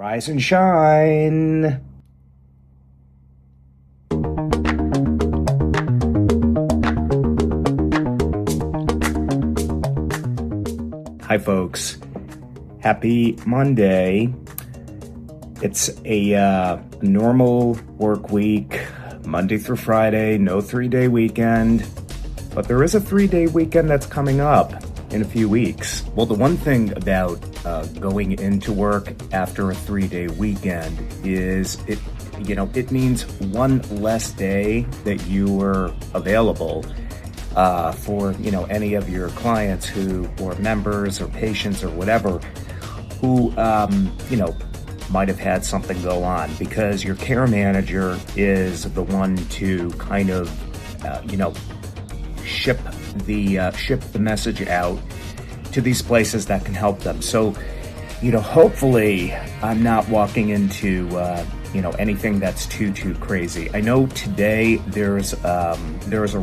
Rise and shine. Hi folks, happy Monday. It's a normal work week, Monday through Friday, no 3-day weekend, but there is a 3-day weekend that's coming up in a few weeks. Well, the one thing about going into work after a 3-day weekend is it means one less day that you are available for any of your clients or members or patients or whatever who might have had something go on, because your care manager is the one to kind of ship the message out to these places that can help them. So hopefully I'm not walking into anything that's too crazy. I know today there's a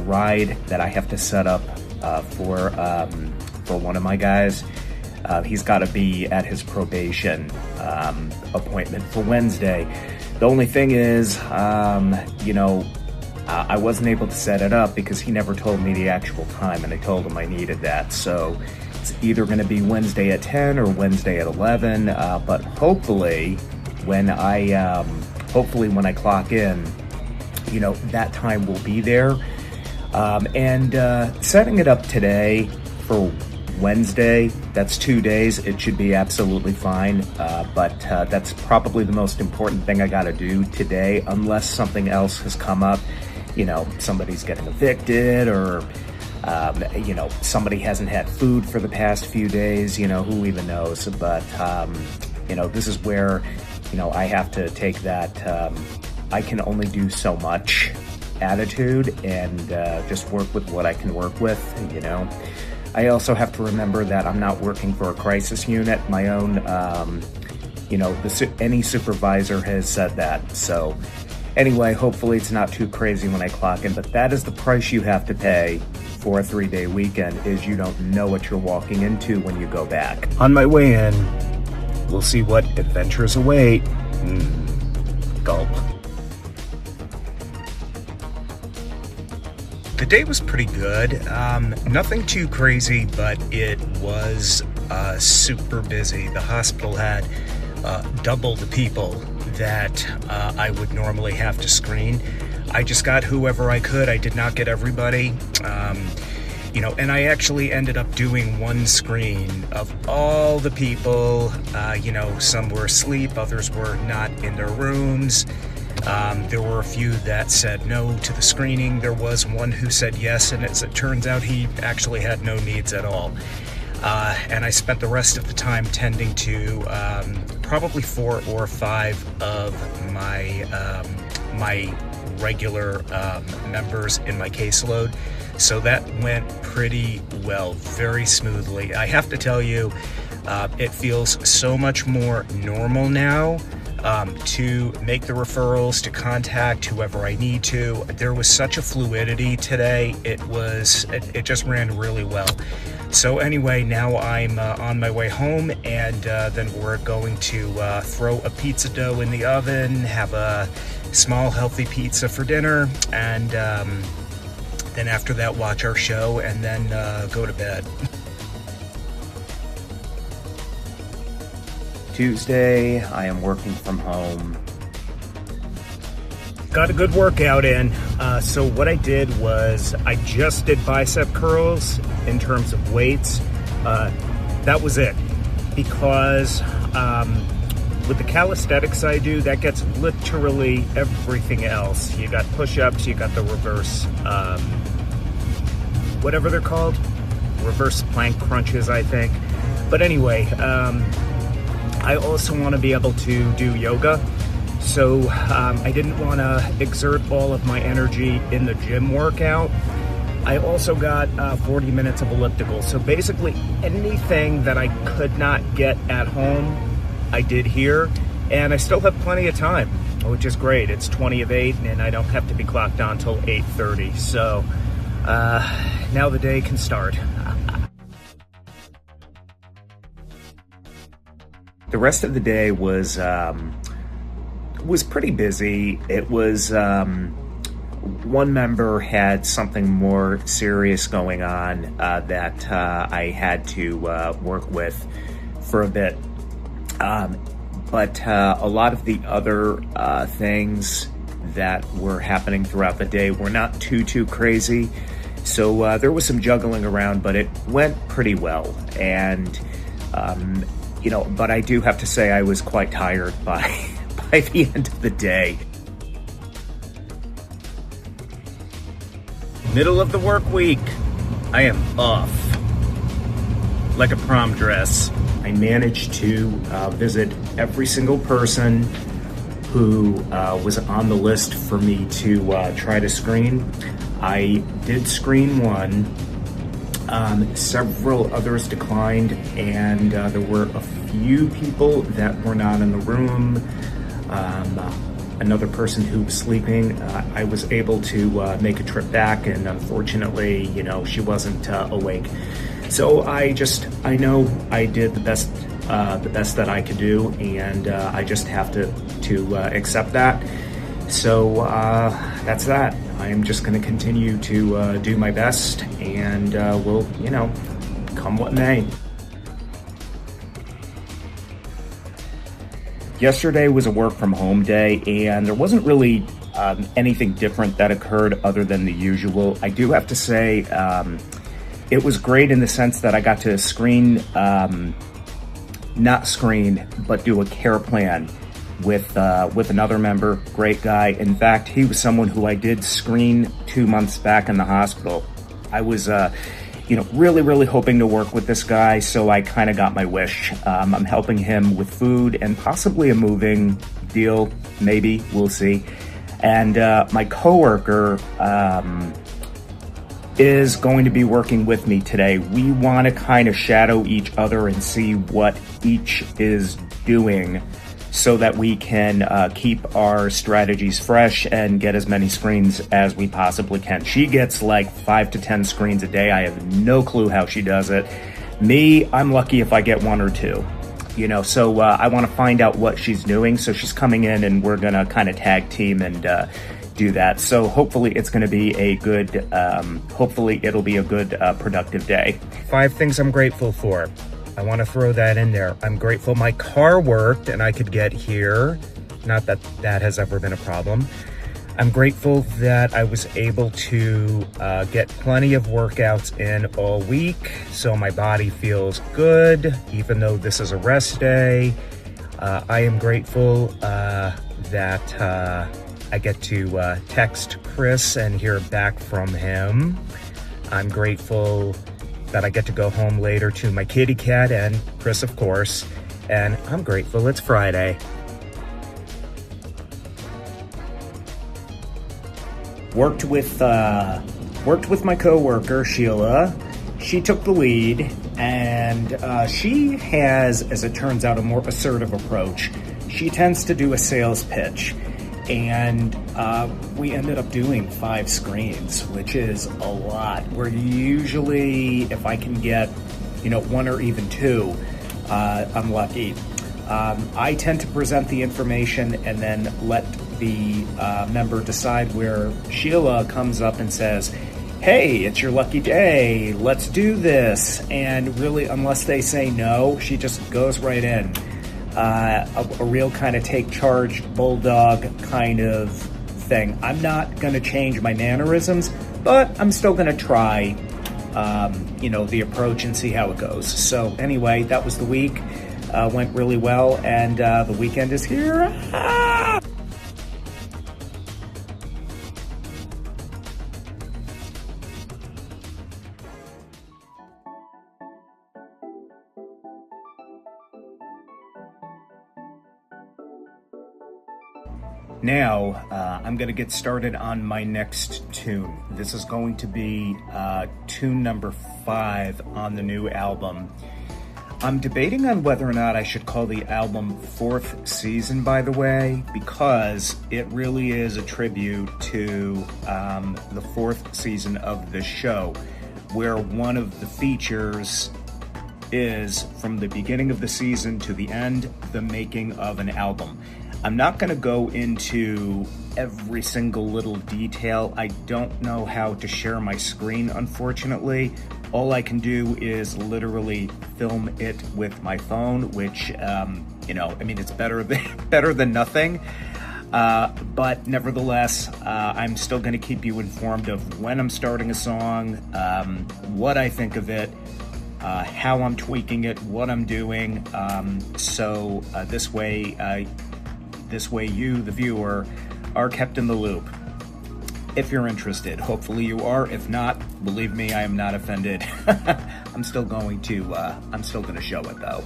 ride that I have to set up for one of my guys. He's got to be at his probation appointment for Wednesday. The only thing is, I wasn't able to set it up because he never told me the actual time, and I told him I needed that. So it's either going to be Wednesday at 10 or Wednesday at 11. But hopefully when I clock in, that time will be there. And setting it up today for Wednesday, that's 2 days. It should be absolutely fine. But that's probably the most important thing I got to do today, unless something else has come up. Somebody's getting evicted, or somebody hasn't had food for the past few days. Who even knows? But this is where I have to take that I can only do so much attitude and just work with what I can work with. I also have to remember that I'm not working for a crisis unit. My own, any supervisor has said that. So anyway, hopefully it's not too crazy when I clock in, but that is the price you have to pay for a 3-day weekend, is you don't know what you're walking into when you go back. On my way in, we'll see what adventures await. Gulp. The day was pretty good. Nothing too crazy, but it was super busy. The hospital had double the people that I would normally have to screen. I just got whoever I could. I did not get everybody. And I actually ended up doing one screen of all the people. Some were asleep, others were not in their rooms. There were a few that said no to the screening. There was one who said yes, and as it turns out, he actually had no needs at all. And I spent the rest of the time tending to probably 4 or 5 of my regular members in my caseload. So that went pretty well, very smoothly. I have to tell you, it feels so much more normal now to make the referrals, to contact whoever I need to. There was such a fluidity today. It just ran really well. So anyway, now I'm on my way home, and then we're going to throw a pizza dough in the oven, have a small healthy pizza for dinner, and then after that watch our show, and then go to bed. Tuesday, I am working from home. Got a good workout in. So what I did was I just did bicep curls in terms of weights. That was it. Because with the calisthenics I do, that gets literally everything else. You got push-ups, you got the reverse, whatever they're called, reverse plank crunches, I think. But anyway, I also want to be able to do yoga. So I didn't want to exert all of my energy in the gym workout. I also got 40 minutes of elliptical. So basically anything that I could not get at home, I did here. And I still have plenty of time, which is great. It's 20 of 8, and I don't have to be clocked on until 8:30. So now the day can start. The rest of the day was pretty busy. It was one member had something more serious going on that I had to work with for a bit. But a lot of the other things that were happening throughout the day were not too crazy. So there was some juggling around, but it went pretty well. And, but I do have to say I was quite tired by the end of the day. Middle of the work week, I am off like a prom dress. I managed to visit every single person who was on the list for me to try to screen. I did screen one. Several others declined, and there were a few people that were not in the room. Another person who was sleeping, I was able to make a trip back, and unfortunately, she wasn't awake. So I know I did the best that I could do, and I just have to accept that. So that's that. I am just going to continue to do my best, and we'll, come what may. Yesterday was a work from home day, and there wasn't really anything different that occurred other than the usual. I do have to say, it was great in the sense that I got to not screen, but do a care plan with another member. Great guy. In fact, he was someone who I did screen 2 months back in the hospital. I was, really hoping to work with this guy, so I kind of got my wish. I'm helping him with food and possibly a moving deal, maybe, we'll see. And my coworker is going to be working with me today. We want to kind of shadow each other and see what each is doing so that we can keep our strategies fresh and get as many screens as we possibly can. She gets like 5 to 10 screens a day. I have no clue how she does it. Me, I'm lucky if I get 1 or 2. So I want to find out what she's doing. So she's coming in, and we're going to kind of tag team and do that. So hopefully it's going to be a good, productive day. 5 things I'm grateful for. I want to throw that in there. I'm grateful my car worked and I could get here. Not that that has ever been a problem. I'm grateful that I was able to get plenty of workouts in all week, so my body feels good, even though this is a rest day. I am grateful that I get to text Chris and hear back from him. I'm grateful that I get to go home later to my kitty cat and Chris, of course. And I'm grateful it's Friday. Worked with my coworker, Sheila. She took the lead, and she has, as it turns out, a more assertive approach. She tends to do a sales pitch. And we ended up doing 5 screens, which is a lot. We're usually, if I can get, 1 or even 2, I'm lucky. I tend to present the information and then let the member decide, where Sheila comes up and says, hey, it's your lucky day, let's do this. And really, unless they say no, she just goes right in. A real kind of take charge bulldog kind of thing. I'm not going to change my mannerisms, but I'm still going to try, the approach and see how it goes. So anyway, that was the week. Went really well, and the weekend is here. Now, I'm going to get started on my next tune. This is going to be tune number 5 on the new album. I'm debating on whether or not I should call the album 4th Season, by the way, because it really is a tribute to the 4th season of the show, where one of the features is, from the beginning of the season to the end, the making of an album. I'm not going to go into every single little detail. I don't know how to share my screen, unfortunately. All I can do is literally film it with my phone, which, it's better than nothing. But nevertheless, I'm still going to keep you informed of when I'm starting a song, what I think of it, how I'm tweaking it, what I'm doing. So this way you, the viewer, are kept in the loop. If you're interested, hopefully you are. If not, believe me, I am not offended. I'm still going to show it though.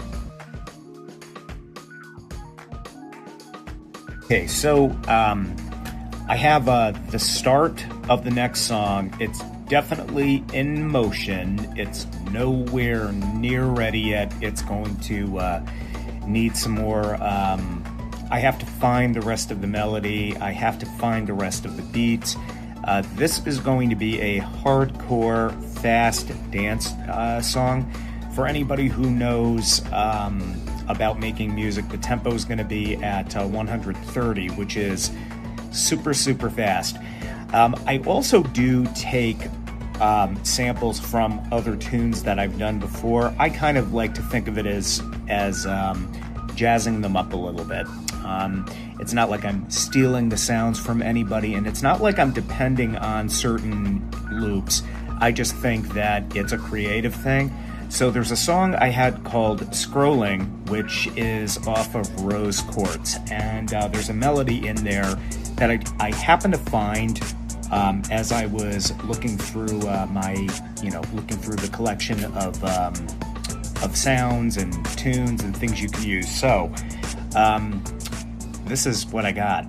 Okay, so I have the start of the next song. It's definitely in motion. It's nowhere near ready yet. It's going to need some more. I have to find the rest of the melody. I have to find the rest of the beats. This is going to be a hardcore, fast dance song. For anybody who knows about making music, the tempo is going to be at 130, which is super, super fast. I also do take samples from other tunes that I've done before. I kind of like to think of it as jazzing them up a little bit. It's not like I'm stealing the sounds from anybody, and it's not like I'm depending on certain loops. I just think that it's a creative thing. So there's a song I had called Scrolling, which is off of Rose Quartz, and there's a melody in there that I happened to find as I was looking through looking through the collection of sounds and tunes and things you can use. So this is what I got.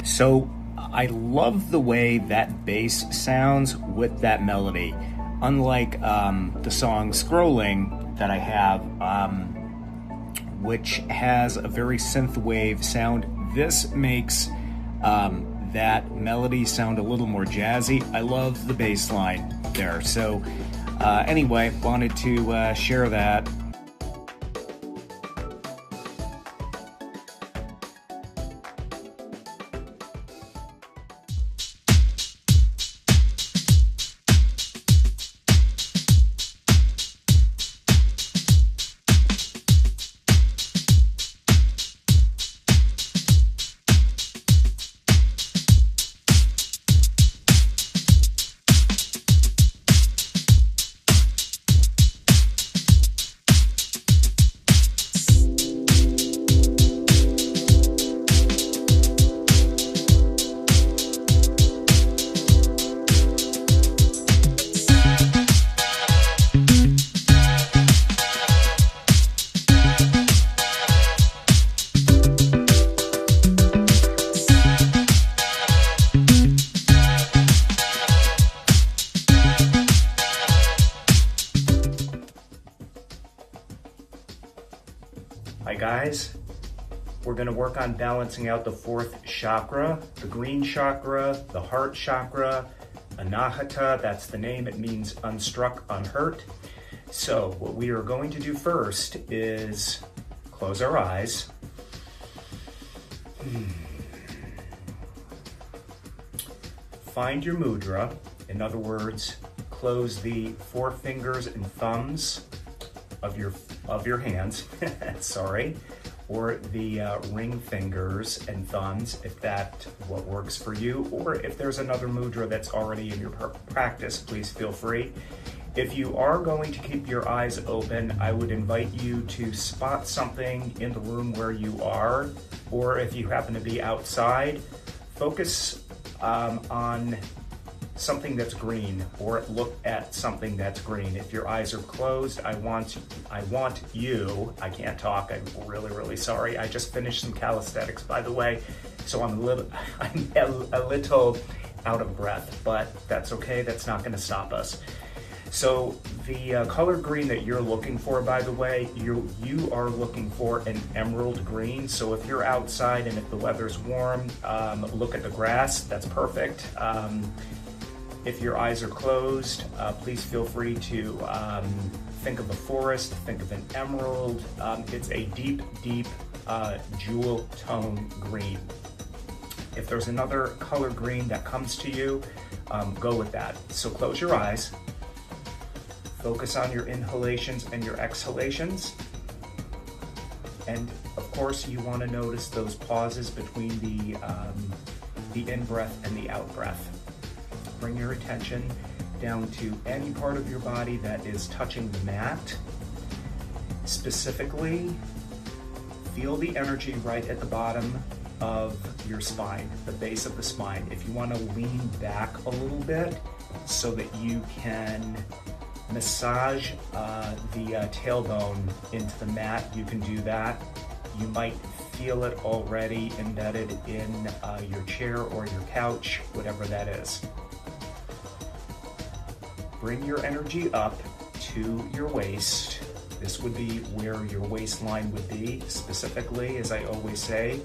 So I love the way that bass sounds with that melody. Unlike the song Scrolling that I have, which has a very synthwave sound, this makes that melody sound a little more jazzy. I love the bass line there. So anyway, wanted to share that. Hi guys, we're going to work on balancing out the fourth chakra, the green chakra, the heart chakra, anahata, that's the name, it means unstruck, unhurt. So what we are going to do first is close our eyes. Find your mudra, in other words, close the four fingers and thumbs of your hands, sorry, or the ring fingers and thumbs, if that's what works for you, or if there's another mudra that's already in your practice, please feel free. If you are going to keep your eyes open, I would invite you to spot something in the room where you are, or if you happen to be outside, focus on something that's green, or look at something that's green. If your eyes are closed, I want you, I can't talk, I'm really sorry. I just finished some calisthenics, by the way, so I'm a little out of breath, but that's okay, that's not gonna stop us. So the color green that you're looking for, by the way, you are looking for an emerald green. So if you're outside and if the weather's warm, look at the grass, that's perfect. If your eyes are closed, please feel free to think of a forest, think of an emerald. It's a deep, deep jewel tone green. If there's another color green that comes to you, go with that. So close your eyes. Focus on your inhalations and your exhalations. And of course, you want to notice those pauses between the in-breath and the out-breath. Bring your attention down to any part of your body that is touching the mat. Specifically, feel the energy right at the bottom of your spine, the base of the spine. If you want to lean back a little bit so that you can massage the tailbone into the mat, you can do that. You might feel it already embedded in your chair or your couch, whatever that is. Bring your energy up to your waist. This would be where your waistline would be, specifically, as I always say,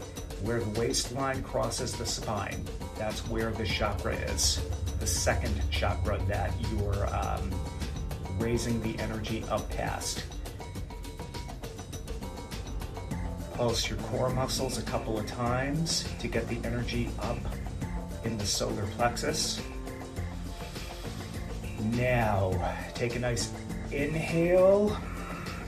where the waistline crosses the spine. That's where the chakra is, the second chakra that you're raising the energy up past. Pulse your core muscles a couple of times to get the energy up in the solar plexus. Now, take a nice inhale,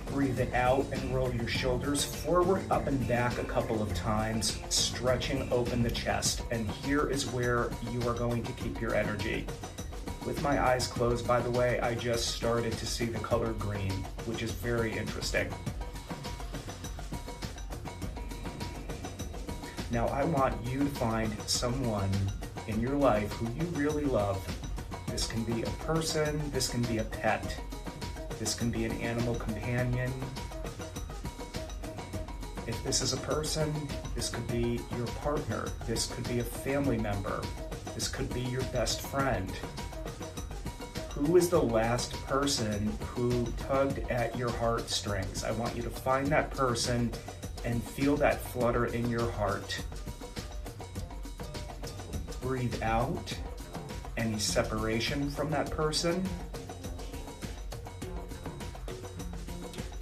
breathe it out and roll your shoulders forward, up and back a couple of times, stretching open the chest. And here is where you are going to keep your energy. With my eyes closed, by the way, I just started to see the color green, which is very interesting. Now I want you to find someone in your life who you really love. This can be a person, this can be a pet, this can be an animal companion. If this is a person, this could be your partner, this could be a family member, this could be your best friend. Who is the last person who tugged at your heartstrings? I want you to find that person and feel that flutter in your heart. Breathe out any separation from that person.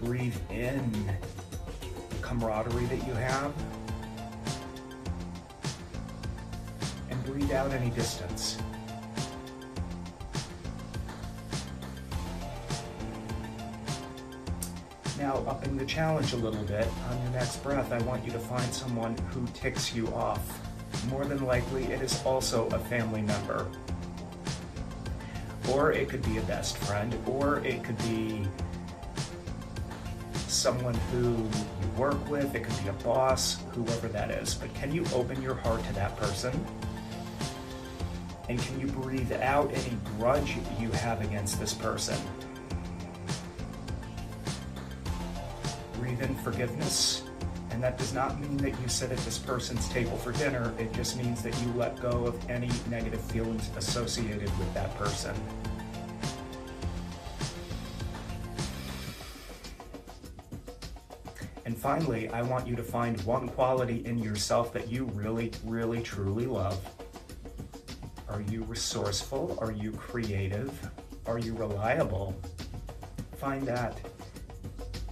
Breathe in the camaraderie that you have. And breathe out any distance. Now, upping the challenge a little bit, on your next breath, I want you to find someone who ticks you off. More than likely, it is also a family member. Or it could be a best friend, or it could be someone who you work with, it could be a boss, whoever that is. But can you open your heart to that person? And can you breathe out any grudge you have against this person? Breathe in forgiveness, and that does not mean that you sit at this person's table for dinner. It just means that you let go of any negative feelings associated with that person. And finally, I want you to find one quality in yourself that you really, really, truly love. Are you resourceful? Are you creative? Are you reliable? Find that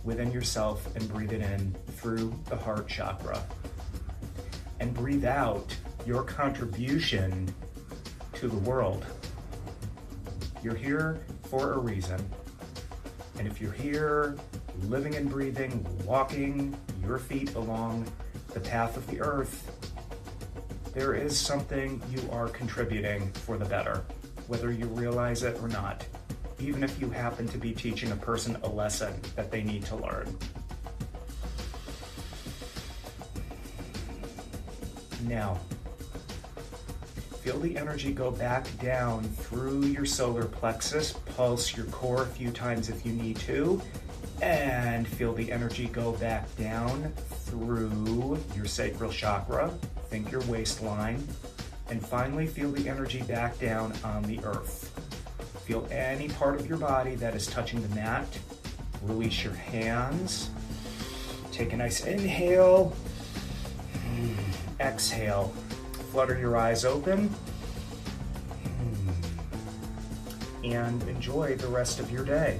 within yourself and breathe it in through the heart chakra. And breathe out your contribution to the world. You're here for a reason. And if you're here living and breathing, walking your feet along the path of the earth, there is something you are contributing for the better, whether you realize it or not. Even if you happen to be teaching a person a lesson that they need to learn. Now, feel the energy go back down through your solar plexus, pulse your core a few times if you need to, and feel the energy go back down through your sacral chakra, think your waistline, And finally, feel the energy back down on the earth. Feel any part of your body that is touching the mat. Release your hands. Take a nice inhale. Exhale. Flutter your eyes open. And enjoy the rest of your day.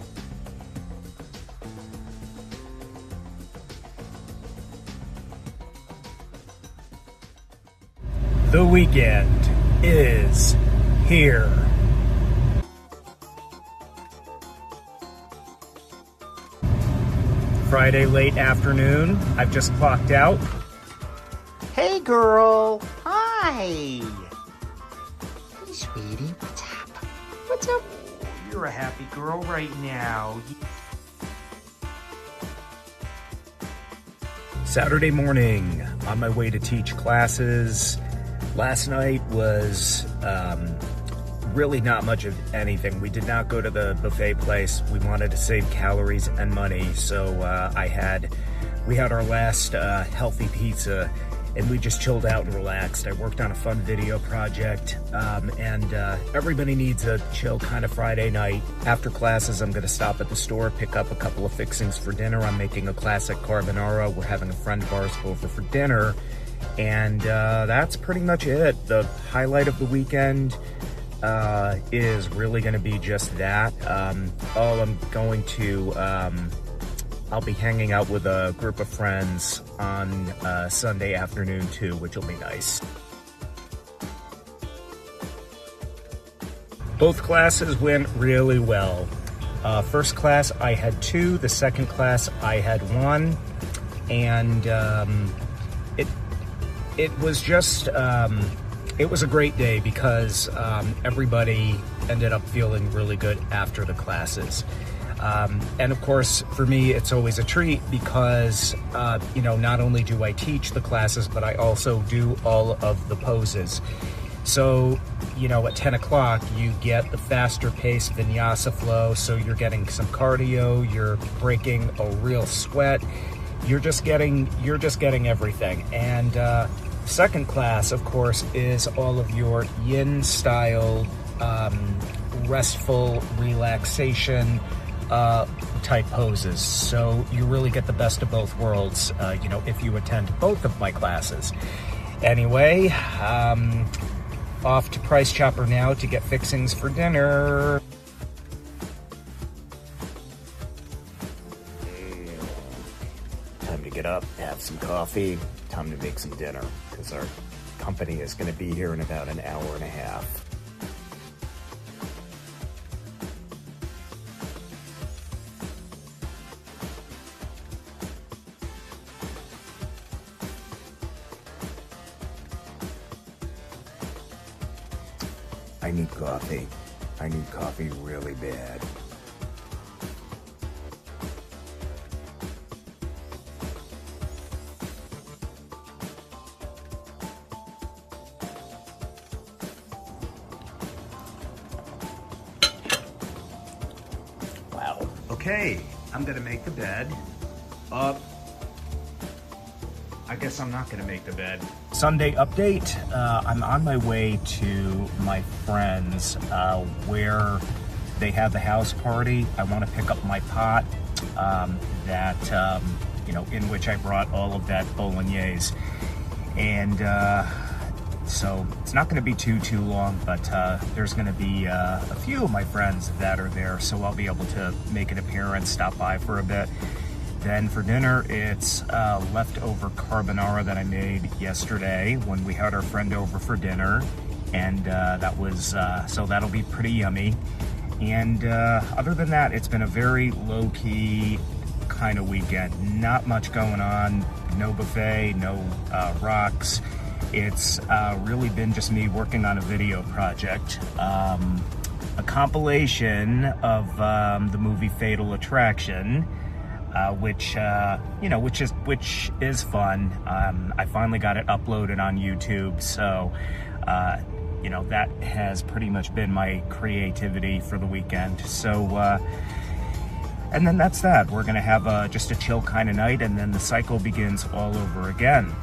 The weekend is here. Friday late afternoon. I've just clocked out. Hey girl. Hi. Hey sweetie, what's up? What's up? You're a happy girl right now. Saturday morning, on my way to teach classes. Last night was really not much of anything. We did not go to the buffet place. We wanted to save calories and money, so we had our last healthy pizza, and we just chilled out and relaxed. I worked on a fun video project, and everybody needs a chill kind of Friday night. After classes, I'm gonna stop at the store, pick up a couple of fixings for dinner. I'm making a classic carbonara. We're having a friend of ours over for dinner, and that's pretty much it. The highlight of the weekend is really gonna be just that. I'll be hanging out with a group of friends on Sunday afternoon too, which will be nice. Both classes went really well. First class I had 2, the second class I had 1, and it was just, it was a great day because everybody ended up feeling really good after the classes. And of course, for me, it's always a treat because, not only do I teach the classes, but I also do all of the poses. So, at 10 o'clock, you get the faster paced vinyasa flow. So you're getting some cardio, you're breaking a real sweat. You're just getting everything. And second class, of course, is all of your yin style, restful relaxation, type poses. So you really get the best of both worlds, if you attend both of my classes. Anyway, off to Price Chopper now to get fixings for dinner. Time to get up, have some coffee, time to make some dinner, because our company is going to be here in about an hour and a half. I need coffee. I need coffee really bad. Wow. Okay, I'm gonna make the bed. I guess I'm not gonna make the bed. Sunday update, I'm on my way to my friends where they have the house party. I want to pick up my pot in which I brought all of that bolognese. And so it's not going to be too long, but there's going to be a few of my friends that are there, so I'll be able to make an appearance, stop by for a bit. Then for dinner, it's leftover carbonara that I made yesterday when we had our friend over for dinner. And that was, so that'll be pretty yummy. And other than that, it's been a very low-key kind of weekend. Not much going on, no buffet, no rocks. It's really been just me working on a video project. A compilation of the movie Fatal Attraction. Which is fun. I finally got it uploaded on YouTube, so that has pretty much been my creativity for the weekend. So and then that's that. We're gonna have just a chill kind of night, and then the cycle begins all over again.